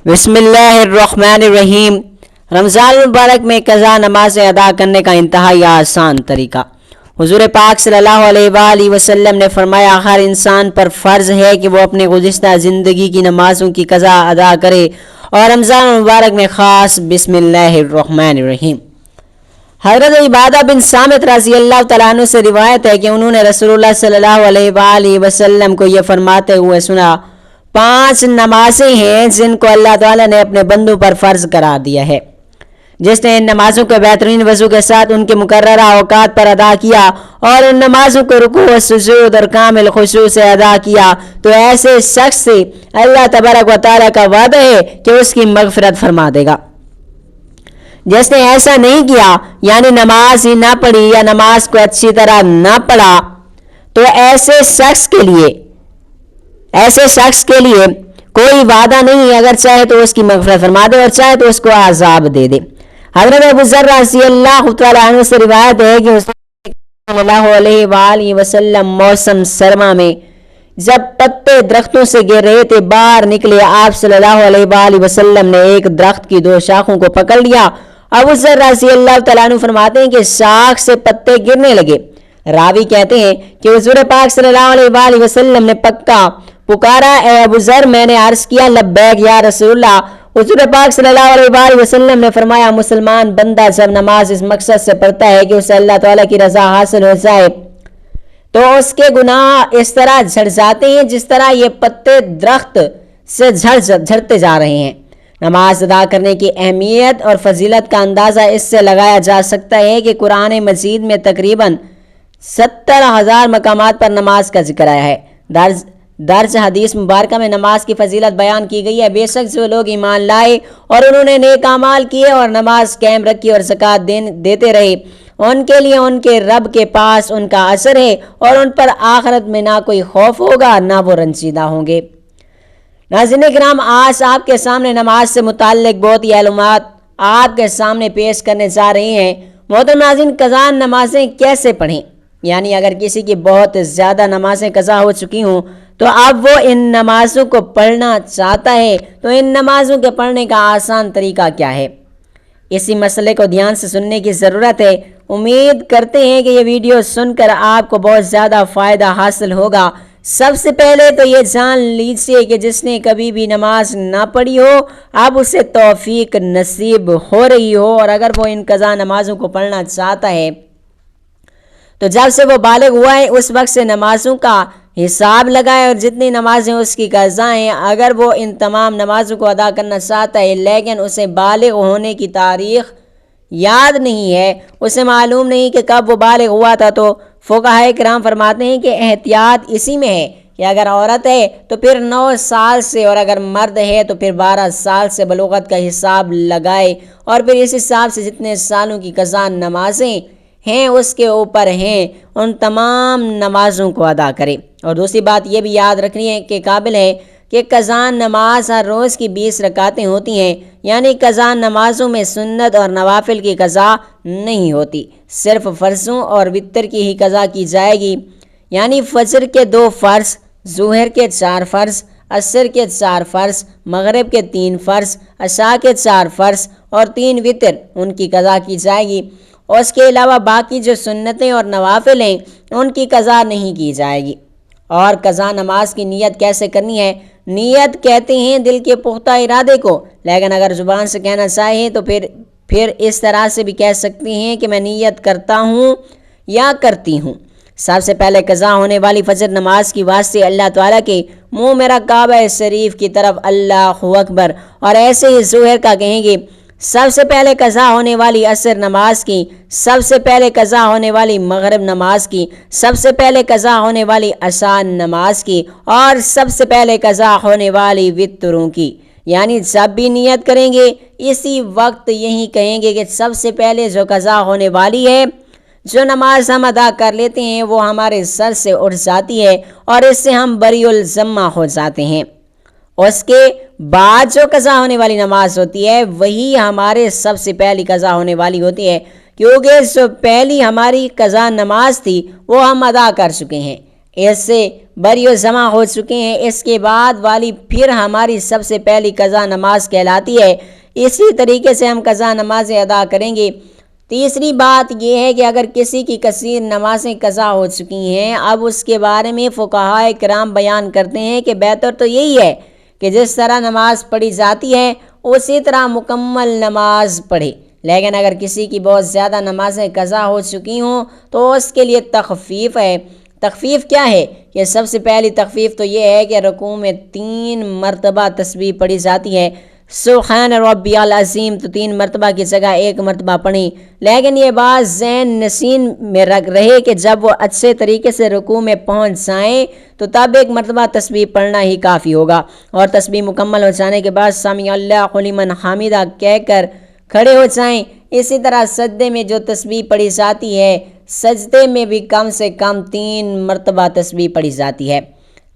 بسم اللہ الرحمن الرحیم۔ رمضان المبارک میں قضا نمازیں ادا کرنے کا انتہائی آسان طریقہ۔ حضور پاک صلی اللہ علیہ وآلہ وسلم نے فرمایا، ہر انسان پر فرض ہے کہ وہ اپنے گزشتہ زندگی کی نمازوں کی قضا ادا کرے، اور رمضان المبارک میں خاص بسم اللہ الرحمن الرحیم۔ حضرت عبادہ بن صامت رضی اللہ تعالیٰ عنہ سے روایت ہے کہ انہوں نے رسول اللہ صلی اللہ علیہ وآلہ وسلم کو یہ فرماتے ہوئے سنا، 5 نمازیں ہیں جن کو اللہ تعالیٰ نے اپنے بندوں پر فرض قرار دیا ہے۔ جس نے ان نمازوں کو بہترین وضو کے ساتھ ان کے مقررہ اوقات پر ادا کیا اور ان نمازوں کو رکوع و سجود اور کامل خشوع سے ادا کیا، تو ایسے شخص سے اللہ تبارک و تعالیٰ کا وعدہ ہے کہ اس کی مغفرت فرما دے گا۔ جس نے ایسا نہیں کیا، یعنی نماز ہی نہ پڑھی یا نماز کو اچھی طرح نہ پڑھا، تو ایسے شخص کے لیے کوئی وعدہ نہیں، اگر چاہے تو اس کی مغفرت فرما دے اور چاہے تو اس کو عذاب دے دے۔ حضرت ابو ذر رضی اللہ تعالیٰ عنہ سے روایت ہے کہ صلی اللہ علیہ وآلہ وسلم موسم سرما میں جب پتے درختوں سے گر رہے تھے، باہر نکلے، آپ صلی اللہ علیہ وآلہ وسلم نے ایک درخت کی 2 شاخوں کو پکڑ لیا۔ ابو ذر رضی اللہ تعالیٰ عنہ فرماتے ہیں کہ شاخ سے پتے گرنے لگے۔ راوی کہتے ہیں کہ حضور پاک صلی اللہ علیہ وآلہ وسلم نے پکارا، اے ابو ذر، میں نے عرض کیا، لبیک یا رسول اللہ۔ حضور پاک صلی اللہ علیہ وآلہ وسلم نے فرمایا، مسلمان بندہ جب نماز اس مقصد سے پڑھتا ہے کہ اسے اللہ تعالیٰ کی رضا حاصل ہو جائے، تو اس کے گناہ اس طرح جھڑ جاتے ہیں جس طرح یہ پتے درخت سے جھڑتے جا رہے ہیں۔ نماز ادا کرنے کی اہمیت اور فضیلت کا اندازہ اس سے لگایا جا سکتا ہے کہ قرآن مجید میں تقریباً 70,000 مقامات پر نماز کا ذکر آیا ہے۔ درج حدیث مبارکہ میں نماز کی فضیلت بیان کی گئی ہے۔ بے شک جو لوگ ایمان لائے اور انہوں نے نیک اعمال کیے اور نماز قائم رکھی اور زکوٰۃ دیتے رہے، ان کے لیے ان کے رب کے پاس ان کا اثر ہے، اور ان پر آخرت میں نہ کوئی خوف ہوگا نہ وہ رنجیدہ ہوں گے۔ ناظرین کرام، آج آپ کے سامنے نماز سے متعلق بہت ہی معلومات آپ کے سامنے پیش کرنے جا رہے ہیں۔ محترم ناظرین، قضا نمازیں کیسے پڑھیں؟ یعنی اگر کسی کی بہت زیادہ نمازیں قضا ہو چکی ہوں تو اب وہ ان نمازوں کو پڑھنا چاہتا ہے، تو ان نمازوں کے پڑھنے کا آسان طریقہ کیا ہے؟ اسی مسئلے کو دھیان سے سننے کی ضرورت ہے۔ امید کرتے ہیں کہ یہ ویڈیو سن کر آپ کو بہت زیادہ فائدہ حاصل ہوگا۔ سب سے پہلے تو یہ جان لیجیے کہ جس نے کبھی بھی نماز نہ پڑھی ہو، اب اسے توفیق نصیب ہو رہی ہو، اور اگر وہ ان قضا نمازوں کو پڑھنا چاہتا ہے تو جب سے وہ بالغ ہوا ہے اس وقت سے نمازوں کا حساب لگائے، اور جتنی نمازیں اس کی قضا ہیں، اگر وہ ان تمام نمازوں کو ادا کرنا چاہتا ہے لیکن اسے بالغ ہونے کی تاریخ یاد نہیں ہے، اسے معلوم نہیں کہ کب وہ بالغ ہوا تھا، تو فقہائے کرام فرماتے ہیں کہ احتیاط اسی میں ہے کہ اگر عورت ہے تو پھر 9 سال سے، اور اگر مرد ہے تو پھر 12 سال سے بلوغت کا حساب لگائے، اور پھر اس حساب سے جتنے سالوں کی قضا نمازیں ہیں اس کے اوپر ہیں ان تمام نمازوں کو ادا کرے۔ اور دوسری بات یہ بھی یاد رکھنی ہے کہ قابل ہے کہ قضا نماز ہر روز کی 20 رکعتیں ہوتی ہیں، یعنی قضا نمازوں میں سنت اور نوافل کی قضا نہیں ہوتی، صرف فرضوں اور وتر کی ہی قضا کی جائے گی، یعنی فجر کے 2 فرض، ظہر کے 4 فرض، عصر کے 4 فرض، مغرب کے 3 فرض، عشاء کے 4 فرض اور 3 وتر، ان کی قضا کی جائے گی، اور اس کے علاوہ باقی جو سنتیں اور نوافل ہیں ان کی قضا نہیں کی جائے گی۔ اور قضا نماز کی نیت کیسے کرنی ہے؟ نیت کہتے ہیں دل کے پختہ ارادے کو، لیکن اگر زبان سے کہنا چاہیں تو پھر اس طرح سے بھی کہہ سکتی ہیں کہ میں نیت کرتا ہوں یا کرتی ہوں۔ سب سے پہلے قضا ہونے والی فجر نماز کی واسطے اللہ تعالیٰ کے منہ میرا کعبہ شریف کی طرف اللہ اکبر، اور ایسے ہی ظہر کا کہیں گے، سب سے پہلے قضا ہونے والی عصر نماز کی، سب سے پہلے قضا ہونے والی مغرب نماز کی، سب سے پہلے قضا ہونے والی عشاء نماز کی، اور سب سے پہلے قضا ہونے والی وتروں کی۔ یعنی جب بھی نیت کریں گے اسی وقت یہی کہیں گے کہ سب سے پہلے جو قضا ہونے والی ہے، جو نماز ہم ادا کر لیتے ہیں وہ ہمارے سر سے اٹھ جاتی ہے اور اس سے ہم بری الذمہ ہو جاتے ہیں۔ اس کے بعد جو قضا ہونے والی نماز ہوتی ہے وہی ہمارے سب سے پہلی قضا ہونے والی ہوتی ہے، کیونکہ جو پہلی ہماری قضا نماز تھی وہ ہم ادا کر چکے ہیں۔ اس سے بری و جمع ہو چکے ہیں، اس کے بعد والی پھر ہماری سب سے پہلی قضا نماز کہلاتی ہے۔ اسی طریقے سے ہم قضا نمازیں ادا کریں گے۔ تیسری بات یہ ہے کہ اگر کسی کی کثیر نمازیں قضا ہو چکی ہیں، اب اس کے بارے میں فقہائے کرام بیان کرتے ہیں کہ بہتر تو یہی ہے کہ جس طرح نماز پڑھی جاتی ہے اسی طرح مکمل نماز پڑھے، لیکن اگر کسی کی بہت زیادہ نمازیں قضا ہو چکی ہوں تو اس کے لیے تخفیف ہے۔ تخفیف کیا ہے؟ یہ سب سے پہلی تخفیف تو یہ ہے کہ رکوع میں 3 مرتبہ تسبیح پڑھی جاتی ہے۔ سبحان ربی العظیم تو 3 مرتبہ کی جگہ 1 مرتبہ پڑھیں، لیکن یہ بات ذہن نشین میں رہے کہ جب وہ اچھے طریقے سے رکوع میں پہنچ جائیں تو تب 1 مرتبہ تسبیح پڑھنا ہی کافی ہوگا، اور تسبیح مکمل ہو جانے کے بعد سمیع اللہ لمن حمیدہ کہہ کر کھڑے ہو جائیں۔ اسی طرح سجدے میں جو تسبیح پڑھی جاتی ہے، سجدے میں بھی کم سے کم 3 مرتبہ تسبیح پڑھی جاتی ہے،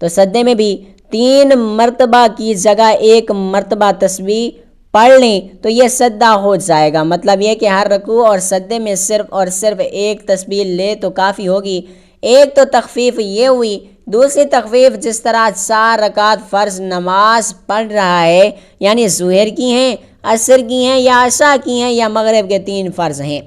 تو سجدے میں بھی 3 مرتبہ کی جگہ 1 مرتبہ تسبیح پڑھ لیں تو یہ سجدہ ہو جائے گا۔ مطلب یہ کہ ہر رکوع اور سجدے میں صرف اور صرف 1 تسبیح لے تو کافی ہوگی۔ ایک تو تخفیف یہ ہوئی۔ دوسری تخفیف، جس طرح 4 رکعت فرض نماز پڑھ رہا ہے، یعنی ظہر کی ہیں، عصر کی ہیں، یا عشاء کی ہیں، یا مغرب کے 3 فرض ہیں،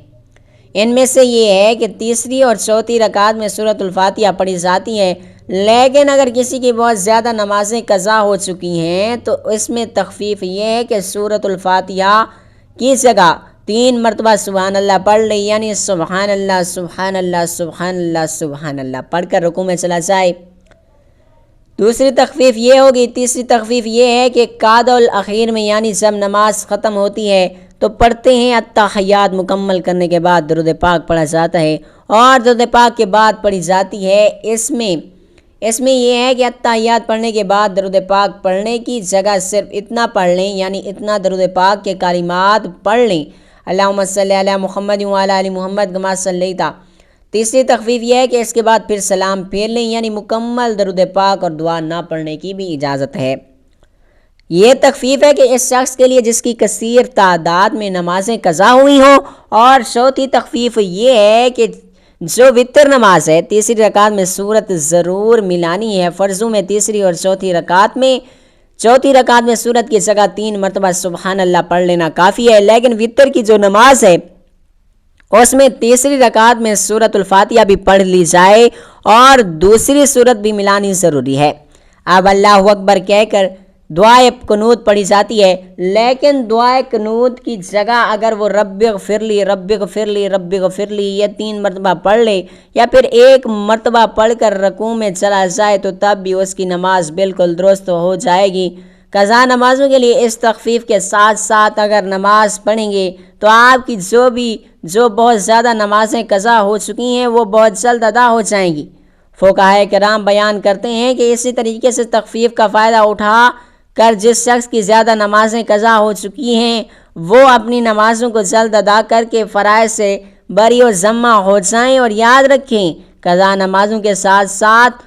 ان میں سے یہ ہے کہ تیسری اور چوتھی رکعت میں سورۃ الفاتحہ پڑھی جاتی ہے، لیکن اگر کسی کی بہت زیادہ نمازیں قضا ہو چکی ہیں تو اس میں تخفیف یہ ہے کہ سورۃ الفاتحہ کی جگہ 3 مرتبہ سبحان اللہ پڑھ لے، یعنی سبحان اللہ سبحان اللہ سبحان اللہ سبحان اللہ پڑھ کر رکوع میں چلا جائے۔ دوسری تخفیف یہ ہوگی۔ تیسری تخفیف یہ ہے کہ قعدہ الاخیر میں، یعنی جب نماز ختم ہوتی ہے تو پڑھتے ہیں التحیات، مکمل کرنے کے بعد درود پاک پڑھا جاتا ہے، اور درود پاک کے بعد پڑھی جاتی ہے اس میں یہ ہے کہ التحیات پڑھنے کے بعد درود پاک پڑھنے کی جگہ صرف اتنا پڑھ لیں، یعنی اتنا درود پاک کے کلمات پڑھ لیں، اللہم صلی علی محمد وعلی آل محمد کما صلیت۔ تیسری تخفیف یہ ہے کہ اس کے بعد پھر سلام پھیر لیں، یعنی مکمل درود پاک اور دعا نہ پڑھنے کی بھی اجازت ہے۔ یہ تخفیف ہے کہ اس شخص کے لیے جس کی کثیر تعداد میں نمازیں قضا ہوئی ہوں۔ اور چوتھی تخفیف یہ ہے کہ جو وتر نماز ہے، تیسری رکعت میں سورت ضرور ملانی ہے۔ فرضوں میں تیسری اور چوتھی رکعت میں سورت کی جگہ 3 مرتبہ سبحان اللہ پڑھ لینا کافی ہے، لیکن وتر کی جو نماز ہے اس میں تیسری رکعت میں سورۃ الفاتحہ بھی پڑھ لی جائے اور دوسری سورت بھی ملانی ضروری ہے۔ اب اللہ اکبر کہہ کر دعائے قنوت پڑھی جاتی ہے، لیکن دعائے قنوت کی جگہ اگر وہ رب اغفر لی رب اغفر لی رب اغفر لی یہ 3 مرتبہ پڑھ لے، یا پھر 1 مرتبہ پڑھ کر رکوع میں چلا جائے تو تب بھی اس کی نماز بالکل درست ہو جائے گی۔ قضا نمازوں کے لیے اس تخفیف کے ساتھ ساتھ اگر نماز پڑھیں گے تو آپ کی جو بہت زیادہ نمازیں قضا ہو چکی ہیں وہ بہت جلد ادا ہو جائیں گی۔ فقہائے کرام بیان کرتے ہیں کہ اسی طریقے سے تخفیف کا فائدہ اٹھا کر جس شخص کی زیادہ نمازیں قضا ہو چکی ہیں وہ اپنی نمازوں کو جلد ادا کر کے فرائض سے بری و ذمہ ہو جائیں، اور یاد رکھیں قضا نمازوں کے ساتھ ساتھ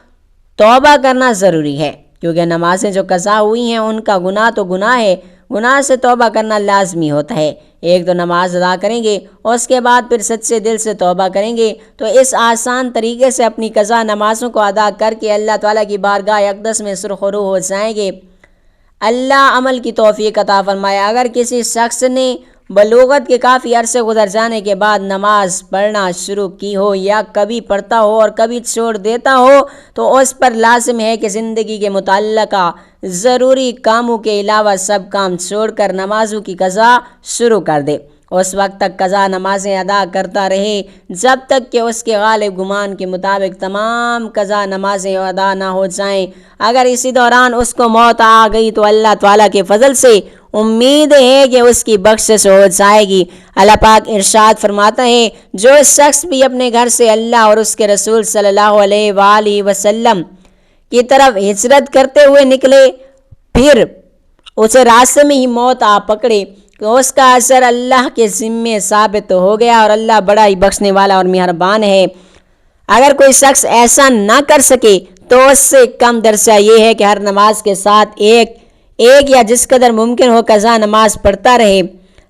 توبہ کرنا ضروری ہے، کیونکہ نمازیں جو قضا ہوئی ہیں ان کا گناہ تو گناہ ہے، گناہ سے توبہ کرنا لازمی ہوتا ہے۔ ایک تو نماز ادا کریں گے اور اس کے بعد پھر سچے دل سے توبہ کریں گے تو اس آسان طریقے سے اپنی قضا نمازوں کو ادا کر کے اللہ تعالیٰ کی بارگاہ اقدس میں سرخرو ہو جائیں گے۔ اللہ عمل کی توفیق عطا فرمائے۔ اگر کسی شخص نے بلوغت کے کافی عرصے گزر جانے کے بعد نماز پڑھنا شروع کی ہو، یا کبھی پڑھتا ہو اور کبھی چھوڑ دیتا ہو، تو اس پر لازم ہے کہ زندگی کے متعلقہ ضروری کاموں کے علاوہ سب کام چھوڑ کر نمازوں کی قضا شروع کر دے۔ اس وقت تک قضا نمازیں ادا کرتا رہے جب تک کہ اس کے غالب گمان کے مطابق تمام قضا نمازیں ادا نہ ہو جائیں۔ اگر اسی دوران اس کو موت آ گئی تو اللہ تعالیٰ کے فضل سے امید ہے کہ اس کی بخشش ہو جائے گی۔ اللہ پاک ارشاد فرماتا ہے، جو شخص بھی اپنے گھر سے اللہ اور اس کے رسول صلی اللہ علیہ وآلہ وسلم کی طرف ہجرت کرتے ہوئے نکلے، پھر اسے راستے میں ہی موت آ پکڑے تو اس کا اثر اللہ کے ذمے ثابت ہو گیا، اور اللہ بڑا ہی بخشنے والا اور مہربان ہے۔ اگر کوئی شخص ایسا نہ کر سکے تو اس سے کم درجہ یہ ہے کہ ہر نماز کے ساتھ ایک یا جس قدر ممکن ہو قضا نماز پڑھتا رہے۔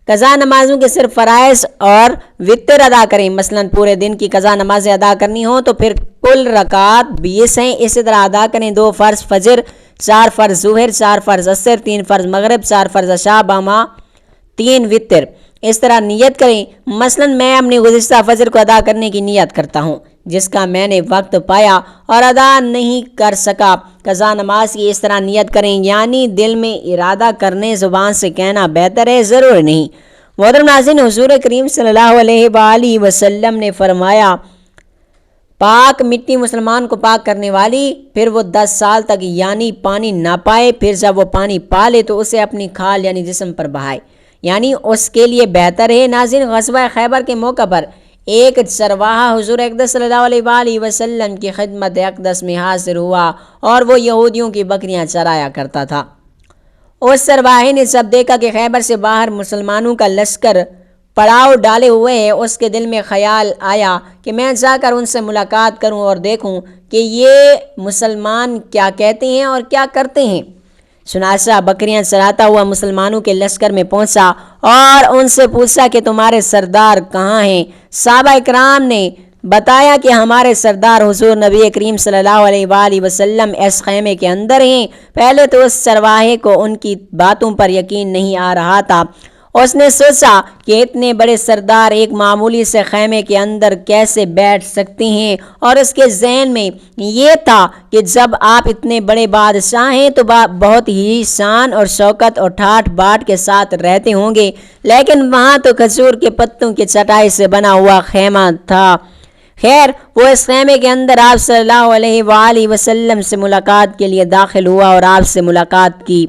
قضا نمازوں کے صرف فرائض اور وتر ادا کریں، مثلا پورے دن کی قضا نمازیں ادا کرنی ہوں تو پھر کل رکعات 20 ہیں، اسی طرح ادا کریں 2 فرض فجر، 4 فرض ظہر، 4 فرض عصر، 3 فرض مغرب، 4 فرض عشاء باما 3 وتر، اس طرح نیت کریں، مثلا میں اپنی گزشتہ فجر کو ادا کرنے کی نیت کرتا ہوں جس کا میں نے وقت پایا اور ادا نہیں کر سکا، قضا نماز کی اس طرح نیت کریں، یعنی دل میں ارادہ کرنے زبان سے کہنا بہتر ہے، ضرور نہیں۔ محترم ناظرین، حضور کریم صلی اللہ علیہ وآلہ وسلم نے فرمایا پاک مٹی مسلمان کو پاک کرنے والی، پھر وہ 10 سال تک یعنی پانی نہ پائے، پھر جب وہ پانی پا لے تو اسے اپنی کھال یعنی جسم پر بہائے، یعنی اس کے لیے بہتر ہے۔ ناظرین، غزوہ خیبر کے موقع پر ایک چرواہا حضور اقدس صلی اللہ علیہ وآلہ وسلم کی خدمت اقدس میں حاضر ہوا اور وہ یہودیوں کی بکریاں چرایا کرتا تھا۔ اس چرواہے نے جب دیکھا کہ خیبر سے باہر مسلمانوں کا لشکر پڑاؤ ڈالے ہوئے ہے، اس کے دل میں خیال آیا کہ میں جا کر ان سے ملاقات کروں اور دیکھوں کہ یہ مسلمان کیا کہتے ہیں اور کیا کرتے ہیں۔ چنانچہ بکریاں چراتا ہوا مسلمانوں کے لشکر میں پہنچا اور ان سے پوچھا کہ تمہارے سردار کہاں ہیں؟ صحابہ اکرام نے بتایا کہ ہمارے سردار حضور نبی کریم صلی اللہ علیہ وآلہ وسلم اس خیمے کے اندر ہیں۔ پہلے تو اس چرواہے کو ان کی باتوں پر یقین نہیں آ رہا تھا، اس نے سوچا کہ اتنے بڑے سردار ایک معمولی سے خیمے کے اندر کیسے بیٹھ سکتے ہیں، اور اس کے ذہن میں یہ تھا کہ جب آپ اتنے بڑے بادشاہ ہیں تو بہت ہی شان اور شوکت اور ٹھاٹ باٹ کے ساتھ رہتے ہوں گے، لیکن وہاں تو کھجور کے پتوں کی چٹائی سے بنا ہوا خیمہ تھا۔ خیر، وہ اس خیمے کے اندر آپ صلی اللہ علیہ وآلہ وسلم سے ملاقات کے لیے داخل ہوا اور آپ سے ملاقات کی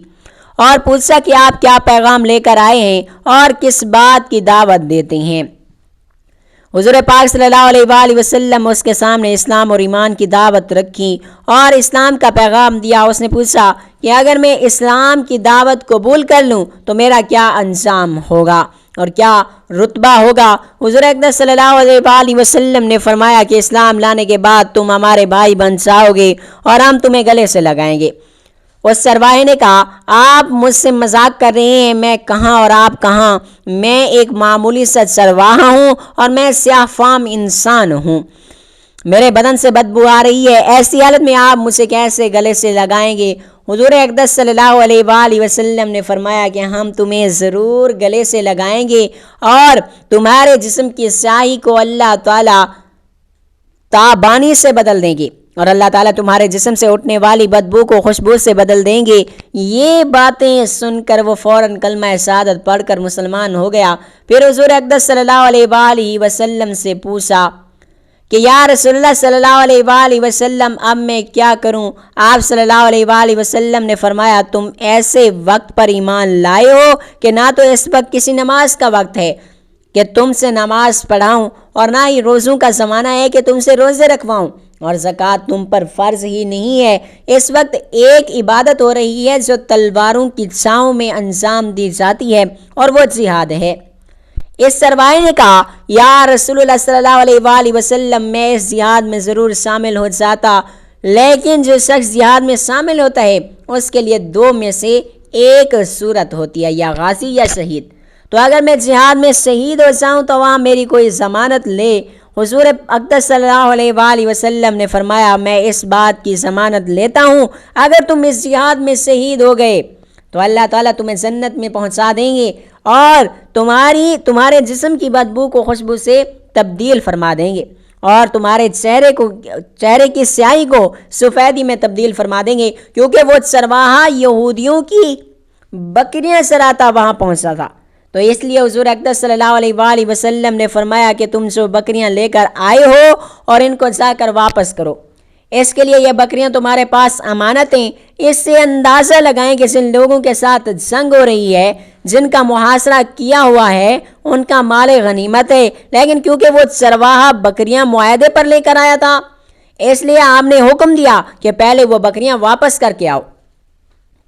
اور پوچھا کہ آپ کیا پیغام لے کر آئے ہیں اور کس بات کی دعوت دیتے ہیں۔ حضور پاک صلی اللہ علیہ وآلہ وسلم اس کے سامنے اسلام اور ایمان کی دعوت رکھی اور اسلام کا پیغام دیا۔ اس نے پوچھا کہ اگر میں اسلام کی دعوت قبول کر لوں تو میرا کیا انجام ہوگا اور کیا رتبہ ہوگا؟ حضور اقدس صلی اللہ علیہ وآلہ وسلم نے فرمایا کہ اسلام لانے کے بعد تم ہمارے بھائی بن جاؤ گے اور ہم تمہیں گلے سے لگائیں گے۔ اس چرواہے نے کہا آپ مجھ سے مذاق کر رہے ہیں، میں کہاں اور آپ کہاں؟ میں ایک معمولی سا چرواہا ہوں اور میں سیاہ فام انسان ہوں، میرے بدن سے بدبو آ رہی ہے، ایسی حالت میں آپ مجھے کیسے گلے سے لگائیں گے؟ حضور اقدس صلی اللہ علیہ وآلہ وسلم نے فرمایا کہ ہم تمہیں ضرور گلے سے لگائیں گے اور تمہارے جسم کی سیاہی کو اللہ تعالیٰ تابانی سے بدل دیں گے اور اللہ تعالیٰ تمہارے جسم سے اٹھنے والی بدبو کو خوشبو سے بدل دیں گے۔ یہ باتیں سن کر وہ فوراً کلمہ شہادت پڑھ کر مسلمان ہو گیا۔ پھر حضور اقدس صلی اللہ علیہ وآلہ وسلم سے پوچھا کہ یا رسول اللہ صلی اللہ علیہ وآلہ وسلم اب میں کیا کروں؟ آپ صلی اللہ علیہ وآلہ وسلم نے فرمایا تم ایسے وقت پر ایمان لائے ہو کہ نہ تو اس وقت کسی نماز کا وقت ہے کہ تم سے نماز پڑھاؤں اور نہ ہی روزوں کا زمانہ ہے کہ تم سے روزے رکھواؤں، اور زکوٰۃ تم پر فرض ہی نہیں ہے۔ اس وقت ایک عبادت ہو رہی ہے جو تلواروں کی چھاؤں میں انجام دی جاتی ہے اور وہ جہاد ہے۔ اس چرواہے نے کہا یا رسول اللہ صلی اللہ علیہ وآلہ وسلم میں اس جہاد میں ضرور شامل ہو جاتا، لیکن جو شخص جہاد میں شامل ہوتا ہے اس کے لیے 2 میں سے ایک صورت ہوتی ہے، یا غازی یا شہید۔ تو اگر میں جہاد میں شہید ہو جاؤں تو وہاں میری کوئی ضمانت لے؟ حضور اقدس صلی اللہ علیہ وآلہ وسلم نے فرمایا میں اس بات کی ضمانت لیتا ہوں اگر تم اس جہاد میں شہید ہو گئے تو اللہ تعالیٰ تمہیں جنت میں پہنچا دیں گے اور تمہارے جسم کی بدبو کو خوشبو سے تبدیل فرما دیں گے اور تمہارے چہرے کی سیاہی کو سفیدی میں تبدیل فرما دیں گے، کیونکہ وہ چرواہا یہودیوں کی بکریاں چراتا وہاں پہنچا تھا۔ تو اس لیے حضور اقدس صلی اللہ علیہ وآلہ وسلم نے فرمایا کہ تم جو بکریاں لے کر آئے ہو اور ان کو جا کر واپس کرو، اس کے لیے یہ بکریاں تمہارے پاس امانت ہیں۔ اس سے اندازہ لگائیں کہ جن لوگوں کے ساتھ جنگ ہو رہی ہے، جن کا محاصرہ کیا ہوا ہے، ان کا مال غنیمت ہے، لیکن کیونکہ وہ چرواہا بکریاں معاہدے پر لے کر آیا تھا اس لیے آپ نے حکم دیا کہ پہلے وہ بکریاں واپس کر کے آؤ،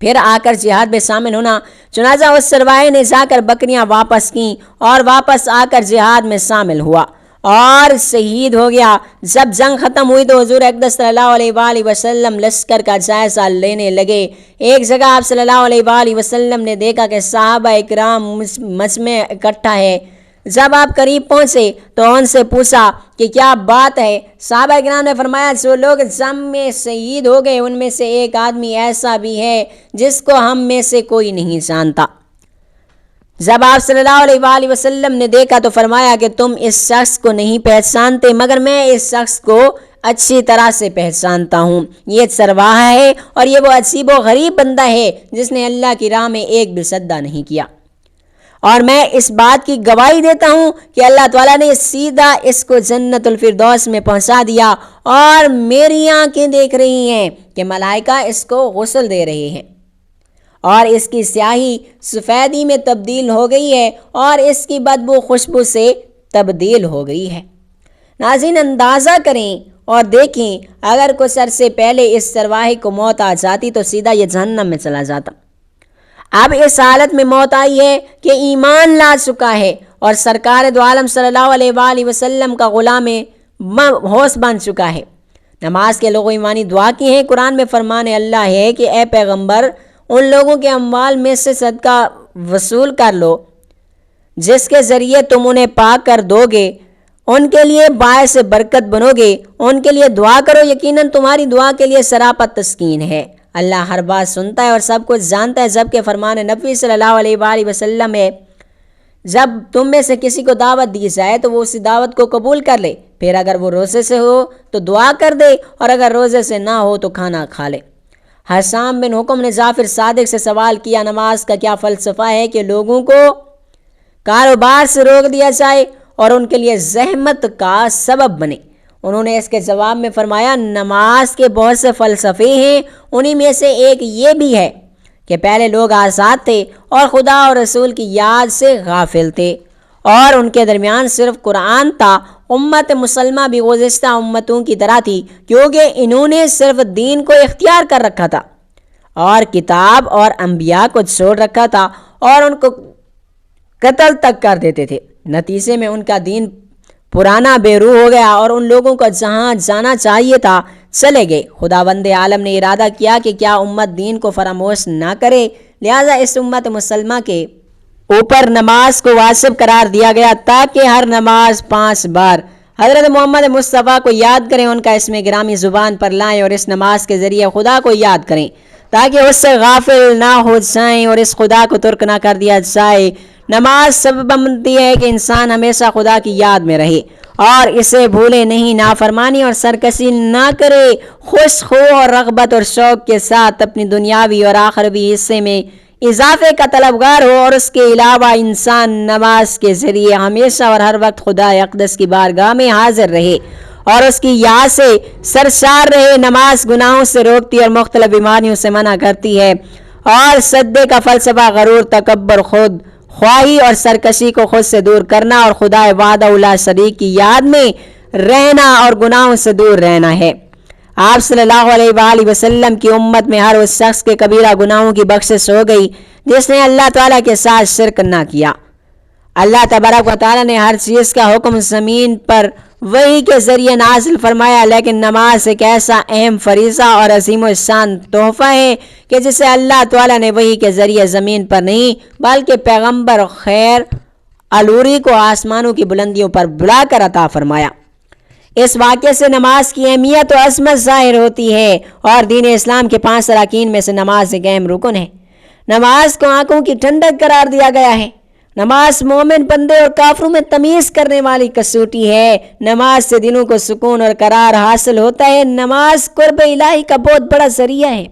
پھر آ کر جہاد میں شامل ہونا۔ چنانچہ اس چرواہے نے جا کر بکریاں واپس کیں اور واپس آ کر جہاد میں شامل ہوا اور شہید ہو گیا۔ جب جنگ ختم ہوئی تو حضور اقدس صلی اللہ علیہ وآلہ وسلم لشکر کا جائزہ لینے لگے۔ ایک جگہ آپ صلی اللہ علیہ وآلہ وسلم نے دیکھا کہ صحابہ اکرام مجمع اکٹھا ہے۔ جب آپ قریب پہنچے تو ان سے پوچھا کہ کیا بات ہے؟ صحابہ اکرام نے فرمایا جو لوگ جنگ میں شہید ہو گئے ان میں سے ایک آدمی ایسا بھی ہے جس کو ہم میں سے کوئی نہیں جانتا۔ جب آپ صلی اللہ علیہ وآلہ وسلم نے دیکھا تو فرمایا کہ تم اس شخص کو نہیں پہچانتے مگر میں اس شخص کو اچھی طرح سے پہچانتا ہوں۔ یہ چرواہا ہے اور یہ وہ عجیب و غریب بندہ ہے جس نے اللہ کی راہ میں ایک بھی سجدہ نہیں کیا، اور میں اس بات کی گواہی دیتا ہوں کہ اللہ تعالیٰ نے سیدھا اس کو جنت الفردوس میں پہنچا دیا، اور میری آنکھیں دیکھ رہی ہیں کہ ملائکہ اس کو غسل دے رہے ہیں، اور اس کی سیاہی سفیدی میں تبدیل ہو گئی ہے اور اس کی بدبو خوشبو سے تبدیل ہو گئی ہے۔ ناظرین، اندازہ کریں اور دیکھیں اگر کچھ عرصے پہلے اس چرواہے کو موت آ جاتی تو سیدھا یہ جہنم میں چلا جاتا۔ اب اس حالت میں موت آئی ہے کہ ایمان لا چکا ہے اور سرکار دو عالم صلی اللہ علیہ وآلہ وسلم کا غلام ہوش بن چکا ہے۔ نماز کے لغوی معنی دعا کی ہیں۔ قرآن میں فرمان اللہ ہے کہ اے پیغمبر ان لوگوں کے اموال میں سے صدقہ وصول کر لو جس کے ذریعے تم انہیں پا کر دو گے، ان کے لیے باعث برکت بنو گے، ان کے لیے دعا کرو، یقیناً تمہاری دعا کے لیے سراپا تسکین ہے۔ اللہ ہر بات سنتا ہے اور سب کچھ جانتا ہے۔ جبکہ فرمان نبی صلی اللہ علیہ وآلہ وسلم ہے جب تم میں سے کسی کو دعوت دی جائے تو وہ اسی دعوت کو قبول کر لے، پھر اگر وہ روزے سے ہو تو دعا کر دے اور اگر روزے سے نہ ہو تو کھانا کھا لے۔ حسام بن حکم نے جعفر صادق سے سوال کیا نماز کا کیا فلسفہ ہے کہ لوگوں کو کاروبار سے روک دیا جائے اور ان کے لیے زحمت کا سبب بنے؟ انہوں نے اس کے جواب میں فرمایا نماز کے بہت سے فلسفے ہیں، انہی میں سے ایک یہ بھی ہے کہ پہلے لوگ آزاد تھے اور خدا اور رسول کی یاد سے غافل تھے اور ان کے درمیان صرف قرآن تھا۔ امت مسلمہ بھی گزشتہ امتوں کی طرح تھی کیونکہ انہوں نے صرف دین کو اختیار کر رکھا تھا اور کتاب اور انبیاء کو چھوڑ رکھا تھا اور ان کو قتل تک کر دیتے تھے۔ نتیجے میں ان کا دین پرانا بے روح ہو گیا اور ان لوگوں کو جہاں جانا چاہیے تھا چلے گئے۔ خداوند عالم نے ارادہ کیا کہ کیا امت دین کو فراموش نہ کرے، لہذا اس امت مسلمہ کے اوپر نماز کو واجب قرار دیا گیا تاکہ ہر نماز 5 بار حضرت محمد مصطفیٰ کو یاد کریں، ان کا اسم گرامی زبان پر لائیں اور اس نماز کے ذریعے خدا کو یاد کریں تاکہ اس سے غافل نہ ہو جائیں اور اس خدا کو ترک نہ کر دیا جائے۔ نماز سبب بنتی ہے کہ انسان ہمیشہ خدا کی یاد میں رہے اور اسے بھولے نہیں، نافرمانی اور سرکشی نہ کرے، خوش ہو اور رغبت اور شوق کے ساتھ اپنی دنیاوی اور آخروی حصے میں اضافے کا طلبگار ہو، اور اس کے علاوہ انسان نماز کے ذریعے ہمیشہ اور ہر وقت خدا اقدس کی بارگاہ میں حاضر رہے اور اس کی یاد سے سرشار رہے۔ نماز گناہوں سے روکتی اور مختلف بیماریوں سے منع کرتی ہے، اور سجدے کا فلسفہ غرور، تکبر، خود خواہی اور سرکشی کو خود سے دور کرنا اور خدا وحدہ لا شریک کی یاد میں رہنا اور گناہوں سے دور رہنا ہے۔ آپ صلی اللہ علیہ وآلہ وسلم کی امت میں ہر اس شخص کے کبیرہ گناہوں کی بخشش ہو گئی جس نے اللہ تعالیٰ کے ساتھ شرک نہ کیا۔ اللہ تبارک و تعالیٰ نے ہر چیز کا حکم زمین پر وحی کے ذریعے نازل فرمایا، لیکن نماز ایک ایسا اہم فریضہ اور عظیم الشان تحفہ ہے کہ جسے اللہ تعالیٰ نے وحی کے ذریعے زمین پر نہیں بلکہ پیغمبر خیر علوری کو آسمانوں کی بلندیوں پر بلا کر عطا فرمایا۔ اس واقعے سے نماز کی اہمیت و عظمت ظاہر ہوتی ہے، اور دین اسلام کے 5 اراکین میں سے نماز ایک اہم رکن ہے۔ نماز کو آنکھوں کی ٹھنڈک قرار دیا گیا ہے۔ نماز مومن بندے اور کافروں میں تمیز کرنے والی کسوٹی ہے۔ نماز سے دلوں کو سکون اور قرار حاصل ہوتا ہے۔ نماز قرب الہی کا بہت بڑا ذریعہ ہے۔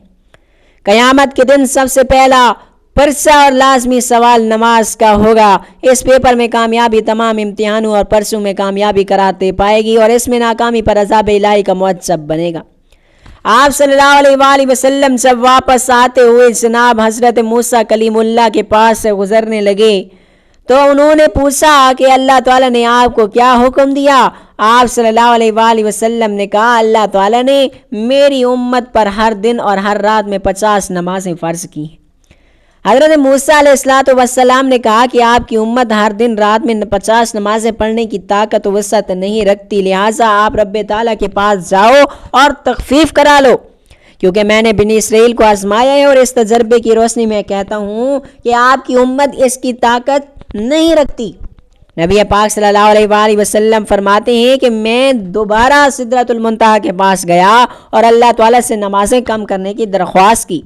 قیامت کے دن سب سے پہلا پرچہ اور لازمی سوال نماز کا ہوگا۔ اس پیپر میں کامیابی تمام امتحانوں اور پرچوں میں کامیابی قرار دے پائے گی اور اس میں ناکامی پر عذاب الہی کا معجب بنے گا۔ آپ صلی اللہ علیہ وآلہ وسلم جب واپس آتے ہوئے جناب حضرت موسیٰ کلیم اللہ کے پاس سے گزرنے لگے تو انہوں نے پوچھا کہ اللہ تعالیٰ نے آپ کو کیا حکم دیا؟ آپ صلی اللہ علیہ وآلہ وسلم نے کہا اللہ تعالیٰ نے میری امت پر ہر دن اور ہر رات میں 50 نمازیں فرض کی ہیں۔ حضرت موسیٰ علیہ السلام نے کہا کہ آپ کی امت ہر دن رات میں 50 نمازیں پڑھنے کی طاقت و وسعت نہیں رکھتی، لہٰذا آپ رب تعالیٰ کے پاس جاؤ اور تخفیف کرا لو، کیونکہ میں نے بنی اسرائیل کو آزمایا ہے اور اس تجربے کی روشنی میں کہتا ہوں کہ آپ کی امت اس کی طاقت نہیں رکھتی۔ نبی پاک صلی اللہ علیہ وآلہ وسلم فرماتے ہیں کہ میں دوبارہ سدرۃ المنتہا کے پاس گیا اور اللہ تعالیٰ سے نمازیں کم کرنے کی درخواست کی،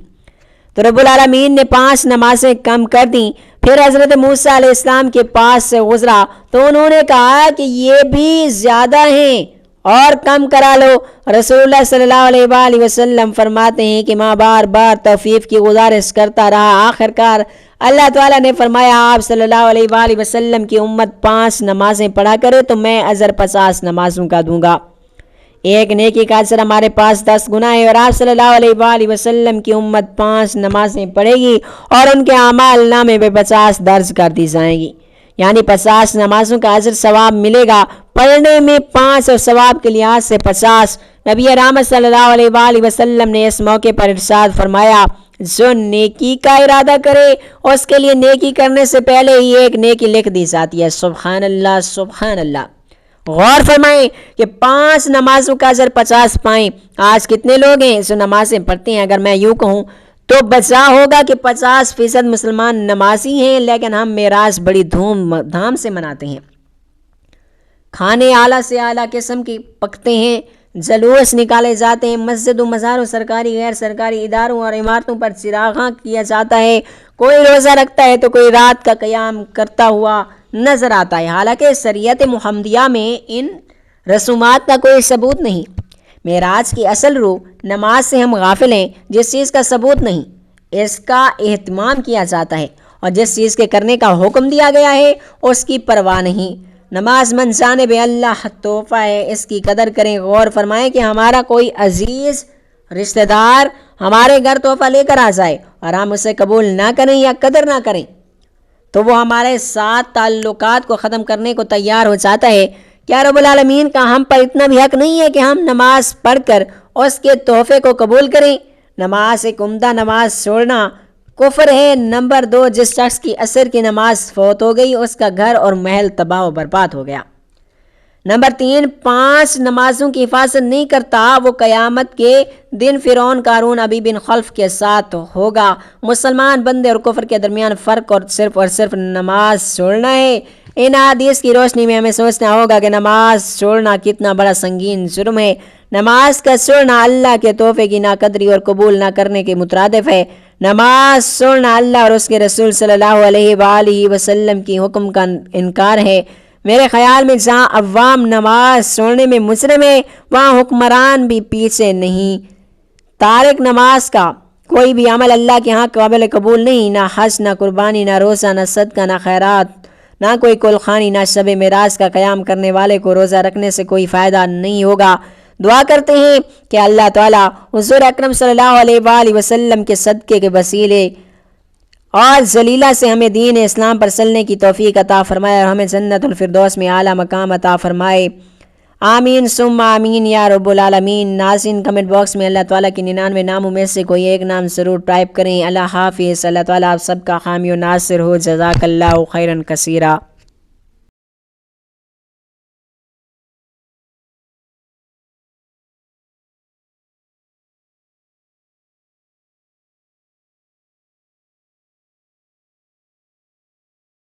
تو رب العالمین نے 5 نمازیں کم کر دیں۔ پھر حضرت موسیٰ علیہ السلام کے پاس سے گزرا تو انہوں نے کہا کہ یہ بھی زیادہ ہیں اور کم کرا لو۔ رسول اللہ صلی اللہ علیہ وآلہ وسلم فرماتے ہیں کہ میں بار بار تخفیف کی گزارش کرتا رہا، آخرکار اللہ تعالیٰ نے فرمایا آپ صلی اللہ علیہ وآلہ وسلم کی امت 5 نمازیں پڑھا کرے تو میں اجر 50 نمازوں کا دوں گا، ایک نیکی کا اجر ہمارے پاس 10 گنا ہے، اور آپ صلی اللہ علیہ وآلہ وسلم کی امت 5 نمازیں پڑھے گی اور ان کے اعمال نامے میں 50 درج کر دی جائیں گی، یعنی 50 نمازوں کا اجر ثواب ملے گا، پڑھنے میں 5 اور ثواب کے لحاظ سے 50۔ نبی رحمت صلی اللہ علیہ وآلہ وسلم نے اس موقع پر ارشاد فرمایا جو نیکی کا ارادہ کرے اس کے لیے نیکی کرنے سے پہلے ہی ایک نیکی لکھ دی جاتی ہے۔ سبحان اللہ سبحان اللہ۔ غور فرمائیں کہ 5 نمازوں کا اجر 50 پائیں۔ آج کتنے لوگ ہیں جو نمازیں پڑھتے ہیں؟ اگر میں یوں کہوں تو بچا ہوگا کہ 50% مسلمان نمازی ہیں، لیکن ہم معراج بڑی دھوم دھام سے مناتے ہیں، کھانے اعلیٰ سے اعلیٰ قسم کی پکتے ہیں، جلوس نکالے جاتے ہیں، مسجد و مزاروں، سرکاری غیر سرکاری اداروں اور عمارتوں پر چراغاں کیا جاتا ہے، کوئی روزہ رکھتا ہے تو کوئی رات کا قیام کرتا ہوا نظر آتا ہے، حالانکہ شریعت محمدیہ میں ان رسومات کا کوئی ثبوت نہیں۔ معراج کی اصل روح نماز سے ہم غافل ہیں، جس چیز کا ثبوت نہیں اس کا اہتمام کیا جاتا ہے، اور جس چیز کے کرنے کا حکم دیا گیا ہے اس کی پرواہ نہیں۔ نماز من جانب اللہ تحفہ ہے، اس کی قدر کریں۔ غور فرمائیں کہ ہمارا کوئی عزیز رشتہ دار ہمارے گھر تحفہ لے کر آ جائے اور ہم اسے قبول نہ کریں یا قدر نہ کریں تو وہ ہمارے ساتھ تعلقات کو ختم کرنے کو تیار ہو جاتا ہے۔ کیا رب العالمین کا ہم پر اتنا بھی حق نہیں ہے کہ ہم نماز پڑھ کر اس کے تحفے کو قبول کریں؟ نماز ایک عمدہ نماز چھوڑنا کفر ہے۔ نمبر 2، جس شخص کی عصر کی نماز فوت ہو گئی اس کا گھر اور محل تباہ و برباد ہو گیا۔ نمبر 3، 5 نمازوں کی حفاظت نہیں کرتا وہ قیامت کے دن فرعون قارون ابی بن خلف کے ساتھ ہوگا۔ مسلمان بندے اور کفر کے درمیان فرق اور صرف نماز چھوڑنا ہے۔ ان حدیث کی روشنی میں ہمیں سوچنا ہوگا کہ نماز چھوڑنا کتنا بڑا سنگین جرم ہے۔ نماز کا چھوڑنا اللہ کے تحفے کی ناقدری اور قبول نہ کرنے کے مترادف ہے۔ نماز چھوڑنا اللہ اور اس کے رسول صلی اللہ علیہ وآلہ وسلم کی حکم کا انکار ہے۔ میرے خیال میں جہاں عوام نماز چھوڑنے میں مجرم ہے وہاں حکمران بھی پیچھے نہیں۔ تارک نماز کا کوئی بھی عمل اللہ کے ہاں قابل قبول نہیں، نہ حج، نہ قربانی، نہ روزہ، نہ صدقہ، نہ خیرات، نہ کوئی کلخانی، نہ شب معراج کا قیام کرنے والے کو روزہ رکھنے سے کوئی فائدہ نہیں ہوگا۔ دعا کرتے ہیں کہ اللہ تعالیٰ حضور اکرم صلی اللہ علیہ وآلہ وسلم کے صدقے کے وسیلے اور ذلیلہ سے ہمیں دین اسلام پر چلنے کی توفیق عطا فرمائے اور ہمیں جنت الفردوس میں اعلیٰ مقام عطا فرمائے۔ آمین ثم آمین یا رب العالمین۔ ناظرین کمنٹ باکس میں اللہ تعالیٰ کی 99 ناموں میں سے کوئی ایک نام ضرور ٹائپ کریں۔ اللہ حافظ۔ اللہ تعالیٰ آپ سب کا حامی و ناصر ہو۔ جزاک اللہ خیرا کثیرا۔